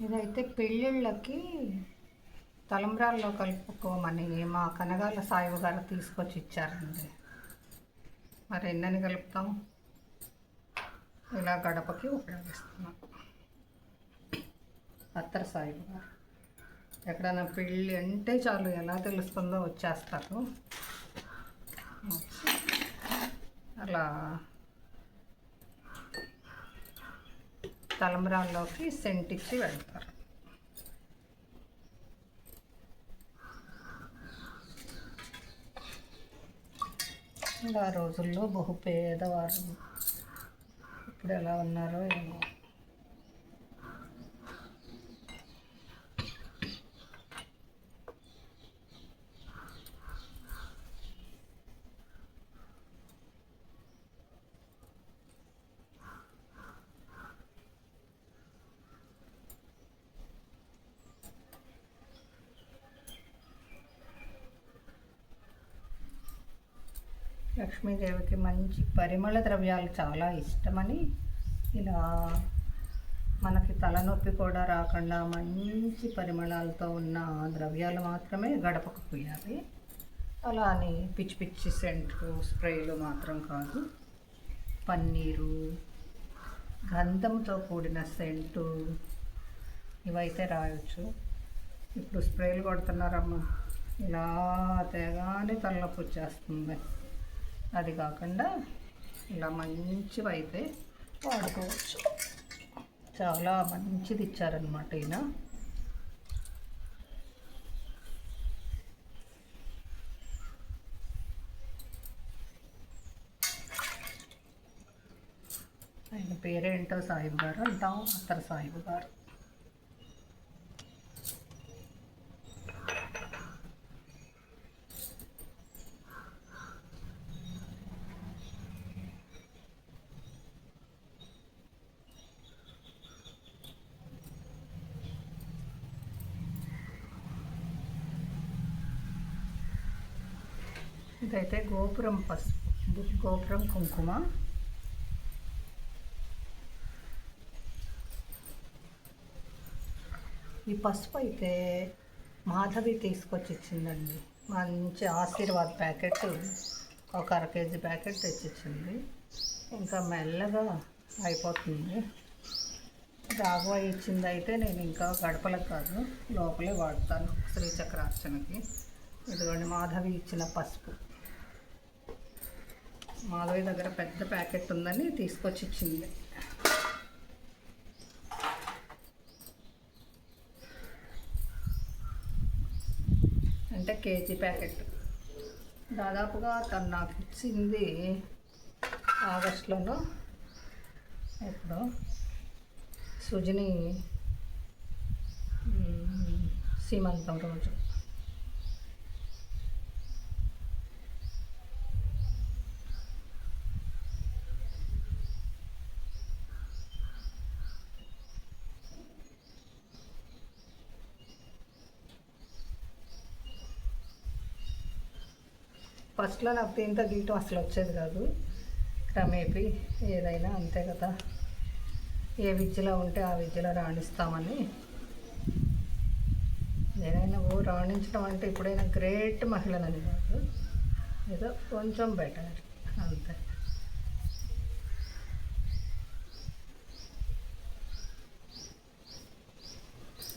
ఇదైతే పెళ్ళిళ్ళకి తలంబ్రాల్లో కలుపుకోమని మా కనగాల సాయిబు గారు తీసుకొచ్చి ఇచ్చారండి. మరి ఎన్నని కలుపుతాం? ఇలా గడపకి ఉపయోగిస్తున్నాం. అత్తర సాయిబు గారు ఎక్కడైనా పెళ్ళి అంటే చాలు ఎలా తెలుస్తుందో వచ్చేస్తారు. అలా తలంబ్రాల్లోకి సెంట్ ఇచ్చి వెళ్తారు. ఇంకా ఆ రోజుల్లో బహు పేదవారు, ఇప్పుడు ఎలా ఉన్నారో ఏమో. లక్ష్మీదేవికి మంచి పరిమళ ద్రవ్యాలు చాలా ఇష్టమని ఇలా మనకి తలనొప్పి కూడా రాకుండా మంచి పరిమళాలతో ఉన్న ద్రవ్యాలు మాత్రమే గడపకు పోయాలి. అలా అని పిచ్చి పిచ్చి సెంట్లు స్ప్రేలు మాత్రం కాదు. పన్నీరు, గంధంతో కూడిన సెంటు ఇవైతే రాయొచ్చు. ఇప్పుడు స్ప్రేలు కొడుతున్నారమ్మా, ఇలా తేగానే తలనొప్పి వచ్చేస్తుంది. అది కాకుండా ఇలా మంచివైతే వాడుకోవచ్చు. చాలా మంచిది ఇచ్చారనమాట ఈయన. ఆయన పేరేంటో సాయిబు గారు అంటాం, అత్తర సాయిబు గారు. ఇదైతే గోపురం పసుపు, గోపురం కుంకుమ. ఈ పసుపు అయితే మాధవి తీసుకొచ్చి ఇచ్చిందండి. మంచి ఆశీర్వాద్ ప్యాకెట్, ఒక 1/2 కేజీ ప్యాకెట్ తెచ్చిచ్చింది. ఇంకా మెల్లగా అయిపోతుంది. రాఘవ ఇచ్చింది అయితే నేను ఇంకా గడపలకు కాదు లోపలే వాడతాను శ్రీచక్రార్చనకి. ఇదిగోండి మాధవి ఇచ్చిన పసుపు. మాధవి దగ్గర పెద్ద ప్యాకెట్ ఉందని తీసుకొచ్చి ఇచ్చింది. అంటే కేజీ ప్యాకెట్. దాదాపుగా తను నాకు ఇచ్చింది ఆగస్టులోనో ఎప్పుడో, సుజని సీమంతం రోజు. ఫస్ట్లో నాకు దీంతో గీయటం అసలు వచ్చేది కాదు. క్రమేపీ ఏదైనా అంతే కదా, ఏ విద్యలో ఉంటే ఆ విద్యలో రాణిస్తామని. ఏదైనా రాణించడం అంటే ఇప్పుడైనా గ్రేట్ మహిళనని కాదు, ఏదో కొంచెం బెటర్ అంతే.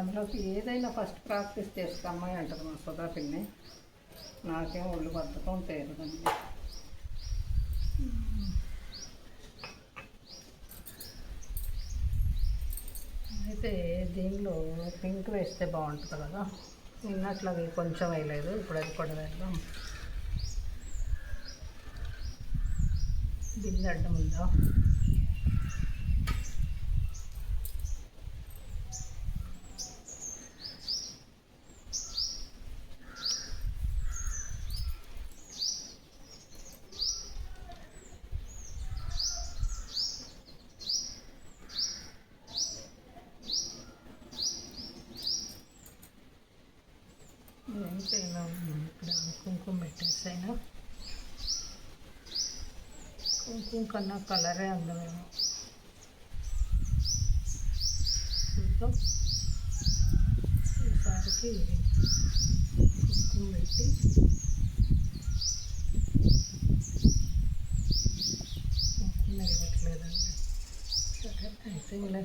అందులోకి ఏదైనా ఫస్ట్ ప్రాక్టీస్ చేస్తే అమ్మాయి అంటారు మా సుధా పిన్ని. నాకేం ఒళ్ళు బద్ధకం తీరదండి. అయితే దీనిలో పింక్ వేస్తే బాగుంటుంది కదా. నిన్నట్లు అది కొంచెం వేయలేదు, ఇప్పుడు అది కూడా వేద్దాం. బిందె అడ్డం ఉందా? ఇక్కడ కుంకుమ పెట్టేసైనా, కుంకుమ కన్నా కలరే అందమేమో చూద్దాం. ఒకసారికి కుంకుమ పెట్టి కుంకుమ ఇవ్వట్లేదండి. సరే అయితే ఇలా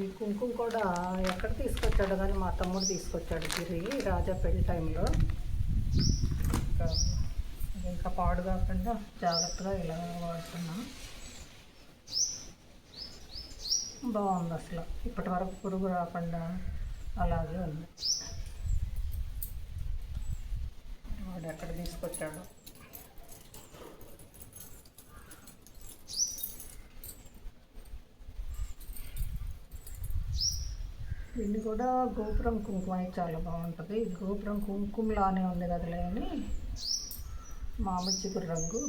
ఈ కుంకుమ కూడా ఎక్కడ తీసుకొచ్చాడు కానీ మా తమ్ముడు తీసుకొచ్చాడు గిరి రాజా పెళ్లి టైంలో. ఇంకా పాడు కాకుండా జాగ్రత్తగా ఇలా వాడుతున్నాం. బాగుంది అసలు, ఇప్పటి వరకు పురుగు రాకుండా అలాగే ఉంది. వాడు ఎక్కడ తీసుకొచ్చాడు. దీన్ని కూడా గోపురం కుంకుమ చాలా బాగుంటుంది. గోపురం కుంకుమలానే ఉంది కదలే అని మామిడి చిగురు రంగు.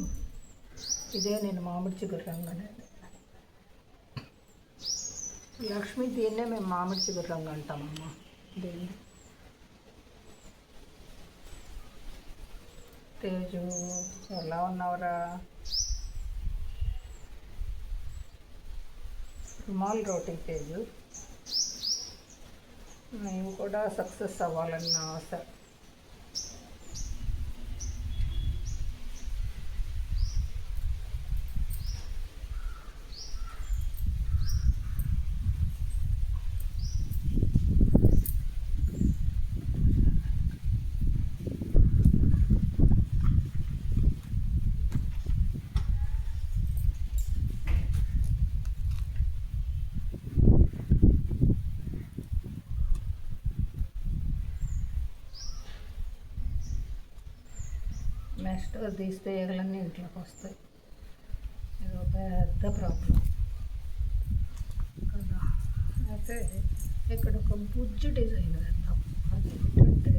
ఇదే నేను మామిడి చిగురు రంగు అనేది. లక్ష్మి దీన్నే మేము మామిడి చిగురు రంగు అంటామమ్మా. దీన్ని తేజు ఎలా ఉన్నావురా? రుమాల్ రోటీ తేజు. మేము కూడా సక్సెస్ అవ్వాలన్న ఆశ. నెక్స్ట్ తీస్తే ఈగలన్నీ ఇంట్లోకి వస్తాయి. ఇది ఒక పెద్ద ప్రాబ్లం కదా. అయితే ఇక్కడ ఒక బుజ్జి డిజైన్ వేద్దాం. అది ఏంటంటే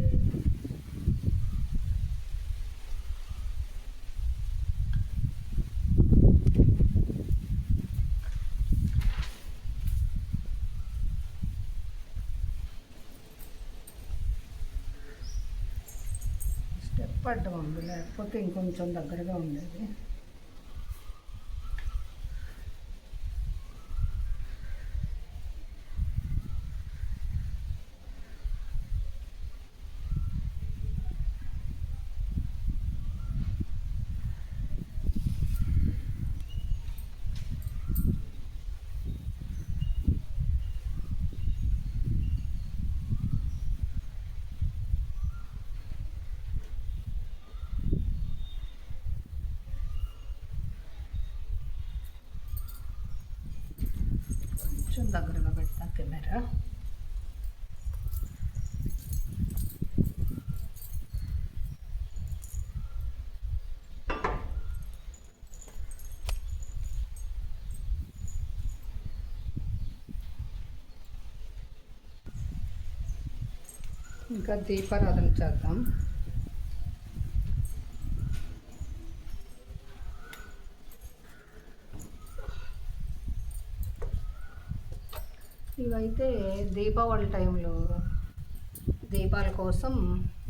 పడ్డం ఉంది, లేకపోతే ఇంకొంచెం దగ్గరగా ఉండేది. కొంచెం దగ్గరగా పెడతా కెమెరా. ఇంకా దీపారాధన చేద్దాం. ఇవైతే దీపావళి టైంలో దీపాల కోసం,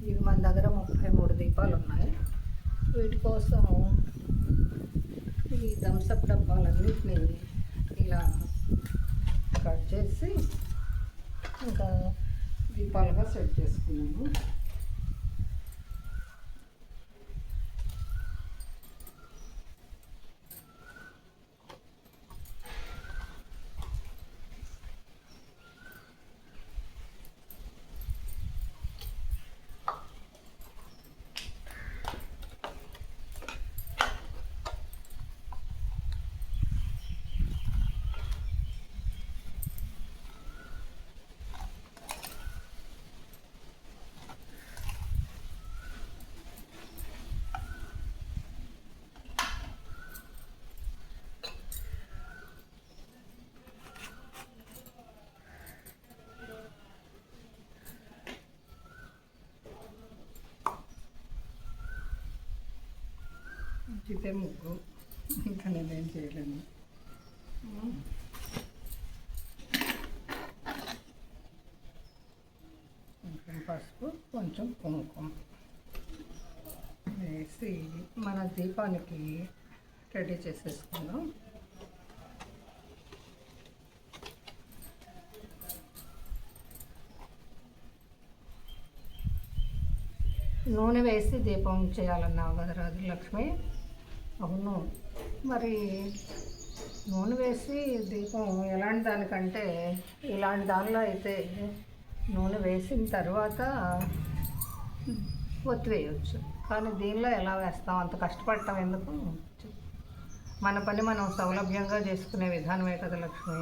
ఇవి మన దగ్గర 33 దీపాలు ఉన్నాయి. వీటి కోసం ఈ థమ్సప్ డబ్బాలన్నింటినీ ఇలా కట్ చేసి ఇంకా దీపాలుగా సెట్ చేసుకున్నాను. ఇదే ముగ్గు, ఇంకా నేనేం చేయలేను. కొంచెం పసుపు, కొంచెం కుంకుమ వేసి మన దీపానికి రెడీ చేసేసుకుందాం. నూనె వేసి దీపం చేయాలన్నావు కదా రాజలక్ష్మి. అవును, మరి నూనె వేసి దీపం ఎలాంటి దానికంటే ఇలాంటి దానిలో అయితే నూనె వేసిన తర్వాత ఒత్తి వేయవచ్చు. కానీ దీనిలో ఎలా వేస్తాం, అంత కష్టపడటం ఎందుకు? మన పని మనం సౌలభ్యంగా చేసుకునే విధానమే కదా లక్ష్మి.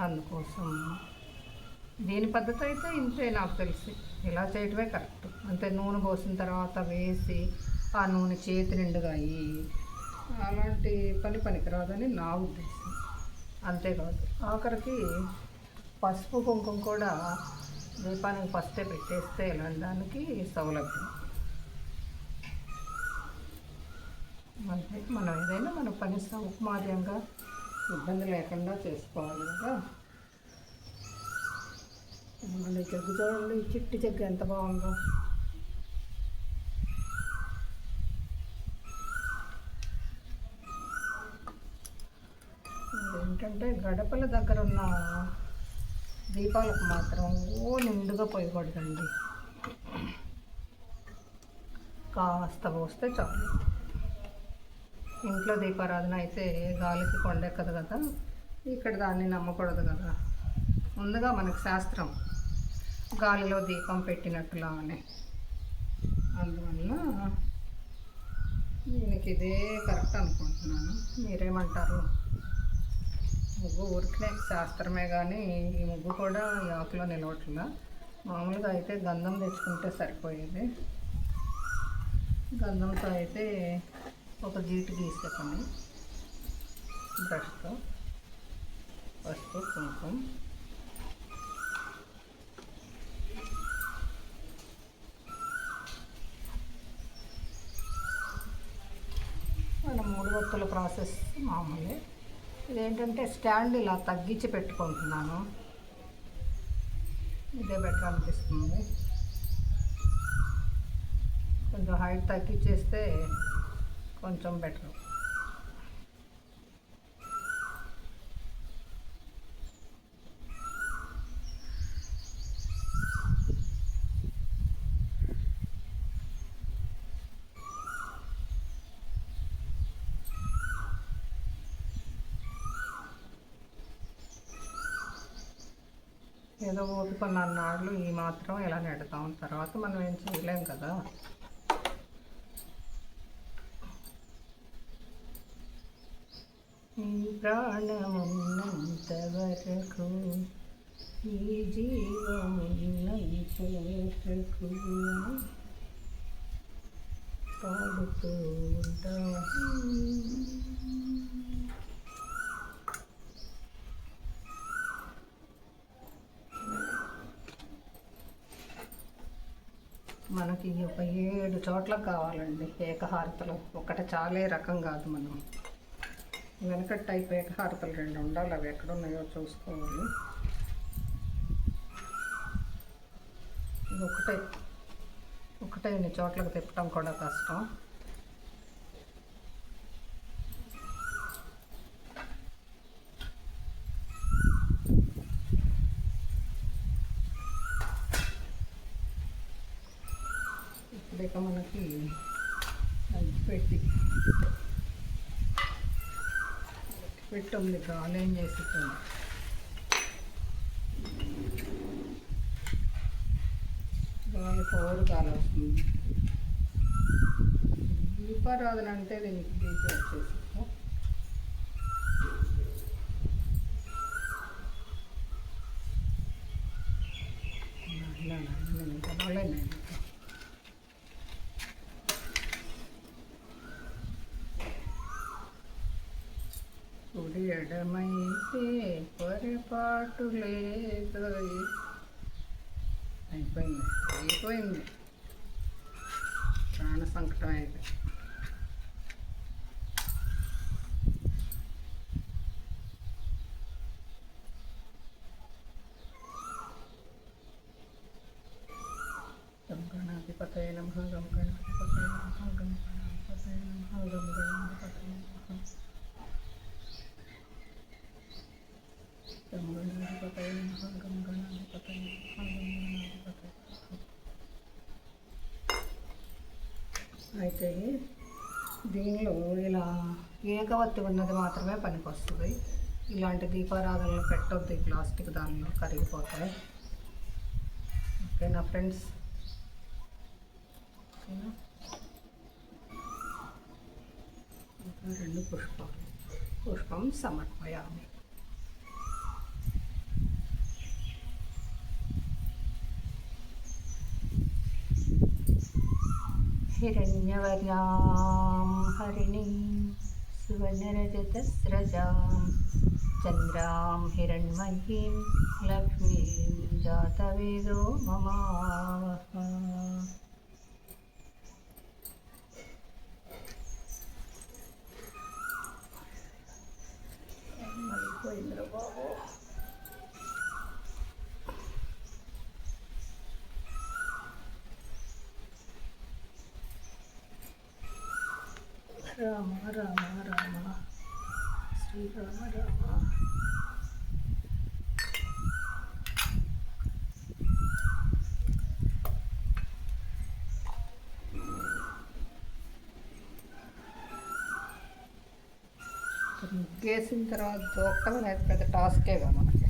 అందుకోసం దీని పద్ధతి అయితే ఇంతే నాకు తెలిసి, ఇలా చేయటమే కరెక్ట్. అంతే, నూనె పోసిన తర్వాత వేసి ఆ నూనె చేతి నిండుగా అయ్యి అలాంటి పనికిరాదని నా ఉద్దేశం. అంతేకాదు, ఆఖరికి పసుపు కుంకుమ కూడా దీపానికి ఫస్టే పెట్టేస్తే ఇలాంటి దానికి సౌలభ్యం. అంటే మనం ఏదైనా మన పని సౌకుమార్యంగా ఇబ్బంది లేకుండా చేసుకోవాలి కదా. జగ్గు చూడండి, చిట్టి జగ్గు ఎంత బాగుందో. అదేంటంటే గడపల దగ్గర ఉన్న దీపాలకు మాత్రం నిండుగా పోయకూడదండి, కాస్త పోస్తే చాలు. ఇంట్లో దీపారాధన అయితే గాలికి కొండెక్కదు కదా, ఇక్కడ దాన్ని నమ్మకూడదు కదా. ముందుగా మనకు శాస్త్రం గాలిలో దీపం పెట్టినట్టులా అని, అందువల్ల దీనికి ఇదే కరెక్ట్ అనుకుంటున్నాను. మీరేమంటారు? ముగ్గు ఊరికనే శాస్త్రమే, కానీ ఈ ముగ్గు కూడా ఈ ఆకులో నిలవట్లా. మామూలుగా అయితే గంధం తెచ్చుకుంటే సరిపోయేది. గంధంతో అయితే ఒక గీటు గీసే పని, బ్రష్తో పసుపు కుంకుమ మన 3 ఒత్తుల ప్రాసెస్ మామూలే. ఇదేంటంటే స్టాండ్ ఇలా తగ్గించి పెట్టుకుంటున్నాను, ఇదే బెటర్ అనిపిస్తుంది. కొంచెం హైట్ తగ్గించేస్తే కొంచెం బెటర్. ఏదో ఓపికన్న నాళ్ళు ఈ మాత్రం ఎలా నెడతాం, తర్వాత మనం ఏం చేయలేం కదా. ఈ ప్రాణమున్నంత వరకు, ఈ జీవమున్నంత వరకు పాడుతూ ఉంటాం. మనకి ఒక 7 చోట్ల కావాలండి ఏకహారతలు. ఒకటి చాలే రకం కాదు. మనం వెనకటి టైప్ ఏకహారతలు 2 ఉండాలి. అవి ఎక్కడున్నాయో చూసుకోవాలి. ఇది ఒకటే ఇన్ని చోట్లకు తిప్పడం కూడా కష్టం. ఇక మనకి పెట్టుంది, గాలి ఏం చేస్తుంది. గాలి గాలి వస్తుంది. దీపారాధన అంటే దీనికి దీపం వచ్చేసి కుడి ఎడమైతే పొరపాటు లేదు. అయిపోయింది ప్రాణ సంకటం అయితే. గణాధిపతయ నమః గం గణాధిపతయ నమః గం గణాధిపతయ నమః గం గణాధిపతయ నమః గం గణాధిపతయ నమః గం గణాధిపతయ నమః గం గణాధిపతయ నమః. అయితే దీనిలో ఇలా ఏకవత్తి ఉన్నది మాత్రమే పనికొస్తుంది. ఇలాంటి దీపారాధనలు పెట్టొద్దు, ఈ ప్లాస్టిక్ దానిలో కరిగిపోతాయి. ఓకేనా ఫ్రెండ్స్? ఓకేనా? ఇంకా 2 పుష్పం సమర్పయామి. హిరణ్యవర్యాం హరిణీం సువర్ణరజతస్రజాం చంద్రాం హిరణ్మయీం లక్ష్మీం జాతవేదో మమావహ. మళ్ళీపోయిందిరా బాబు. రామ రామ రామ శ్రీరామ రామ. ముగ్గేసిన తర్వాత దూకడం అనేది పెద్ద టాస్కేగా మనకి.